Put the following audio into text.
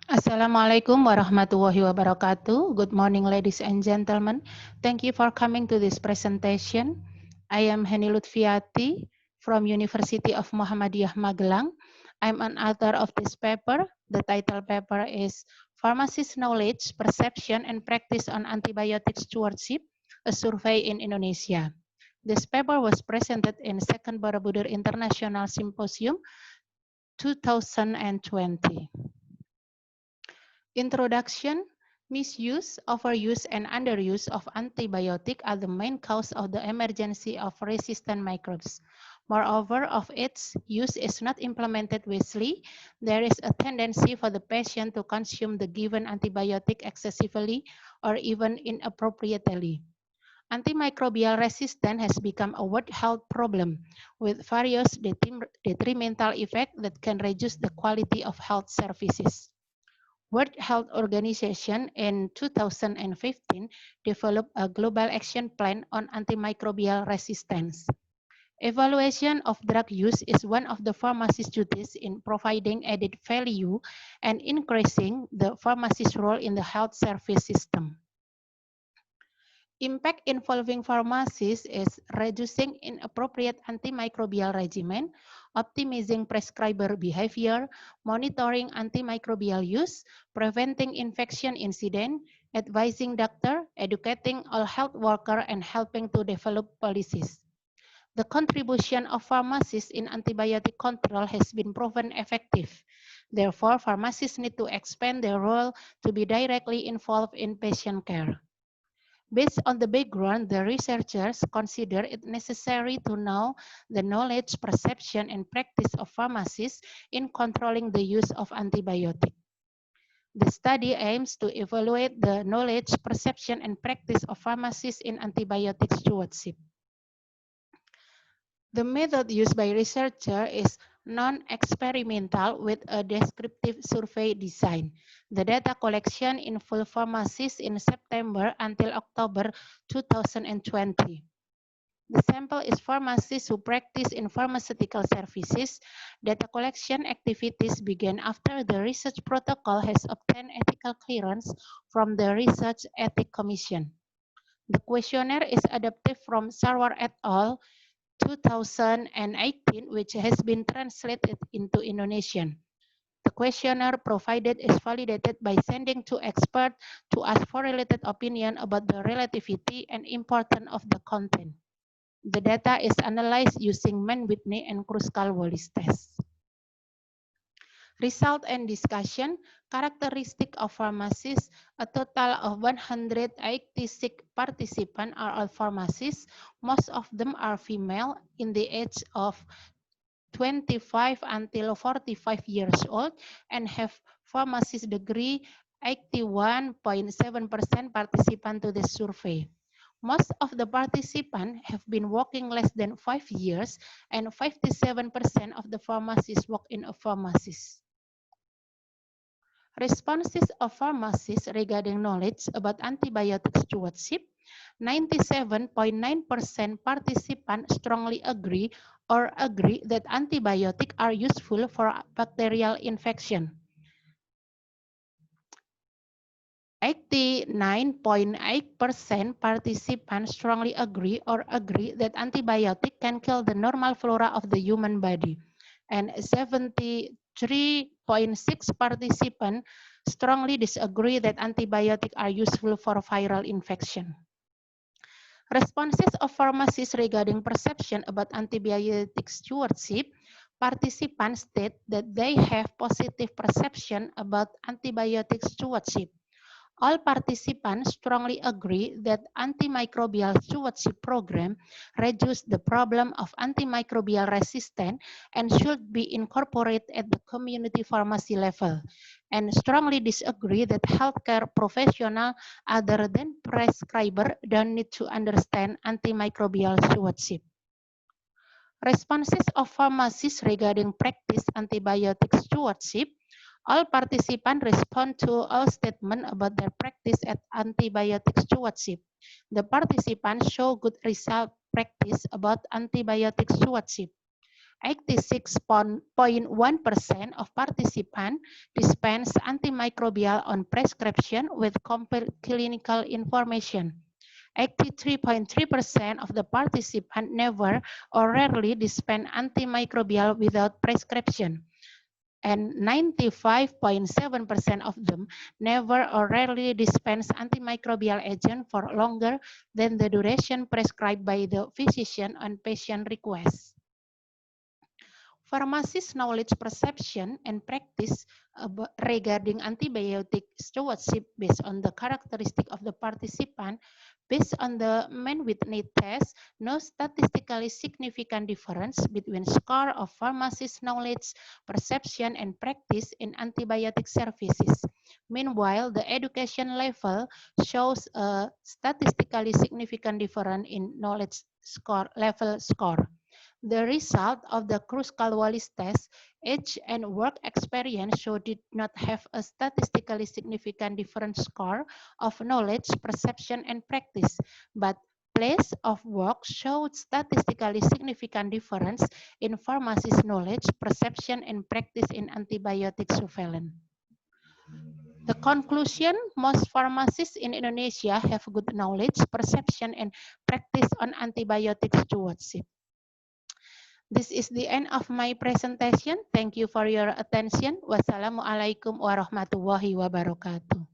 Assalamualaikum warahmatullahi wabarakatuh. Good morning, ladies and gentlemen. Thank you for coming to this presentation. I am Heni Lutfiati from University of Muhammadiyah Magelang. I'm an author of this paper. The title paper is Pharmacist Knowledge, Perception and Practice on Antibiotic Stewardship, a Survey in Indonesia. This paper was presented in Second Borobudur International Symposium 2020. Introduction: misuse, overuse, and underuse of antibiotic are the main cause of the emergency of resistant microbes. Moreover, if its use is not implemented wisely, there is a tendency for the patient to consume the given antibiotic excessively or even inappropriately. Antimicrobial resistance has become a world health problem with various detrimental effects that can reduce the quality of health services. World Health Organization in 2015 developed a global action plan on antimicrobial resistance. Evaluation of drug use is one of the pharmacist's duties in providing added value and increasing the pharmacist's role in the health service system. Impact involving pharmacies is reducing inappropriate antimicrobial regimen, optimizing prescriber behavior, monitoring antimicrobial use, preventing infection incident, advising doctor, educating all health workers, and helping to develop policies. The contribution of pharmacists in antibiotic control has been proven effective. Therefore, pharmacists need to expand their role to be directly involved in patient care. Based on the background, the researchers consider it necessary to know the knowledge, perception, and practice of pharmacists in controlling the use of antibiotics. The study aims to evaluate the knowledge, perception, and practice of pharmacists in antibiotic stewardship. The method used by researcher is non-experimental with a descriptive survey design. The data collection involved pharmacists in September until October 2020. The sample is pharmacists who practice in pharmaceutical services. Data collection activities began after the research protocol has obtained ethical clearance from the Research Ethics Commission. The questionnaire is adapted from Sarwar et al. 2018, which has been translated into Indonesian. The questionnaire provided is validated by sending to experts to ask for related opinion about the relativity and importance of the content. The data is analyzed using Mann-Whitney and Kruskal-Wallis test. Result and discussion, characteristic of pharmacists, a total of 186 participants are all pharmacists. Most of them are female in the age of 25 until 45 years old and have pharmacist degree. 81.7% participant to the survey. Most of the participants have been working less than 5 years and 57% of the pharmacists work in a pharmacy. Responses of pharmacists regarding knowledge about antibiotic stewardship, 97.9% participants strongly agree or agree that antibiotics are useful for bacterial infection. 89.8% participants strongly agree or agree that antibiotic can kill the normal flora of the human body. And 73.6 participants strongly disagree that antibiotics are useful for viral infection. Responses of pharmacists regarding perception about antibiotic stewardship, participants state that they have positive perception about antibiotic stewardship. All participants strongly agree that antimicrobial stewardship program reduce the problem of antimicrobial resistance and should be incorporated at the community pharmacy level, and strongly disagree that healthcare professionals other than prescriber don't need to understand antimicrobial stewardship. Responses of pharmacists regarding practice antibiotic stewardship, all participants respond to all statements about their practice at antibiotic stewardship. The participants show good result practice about antibiotic stewardship. 86.1% of participants dispense antimicrobial on prescription with complete clinical information. 83.3% of the participants never or rarely dispense antimicrobial without prescription. And 95.7% of them never or rarely dispense antimicrobial agent for longer than the duration prescribed by the physician on patient request. Pharmacist knowledge perception and practice regarding antibiotic stewardship based on the characteristic of the participant. Based on the man with need test, no statistically significant difference between score of pharmacist knowledge, perception, and practice in antibiotic services. Meanwhile, the education level shows a statistically significant difference in knowledge score. The result of the Kruskal-Wallis test, age and work experience showed did not have a statistically significant different score of knowledge, perception, and practice, but place of work showed statistically significant difference in pharmacist knowledge, perception, and practice in antibiotic surveillance. The conclusion, most pharmacists in Indonesia have good knowledge, perception, and practice on antibiotic stewardship. This is the end of my presentation. Thank you for your attention. Wassalamualaikum warahmatullahi wabarakatuh.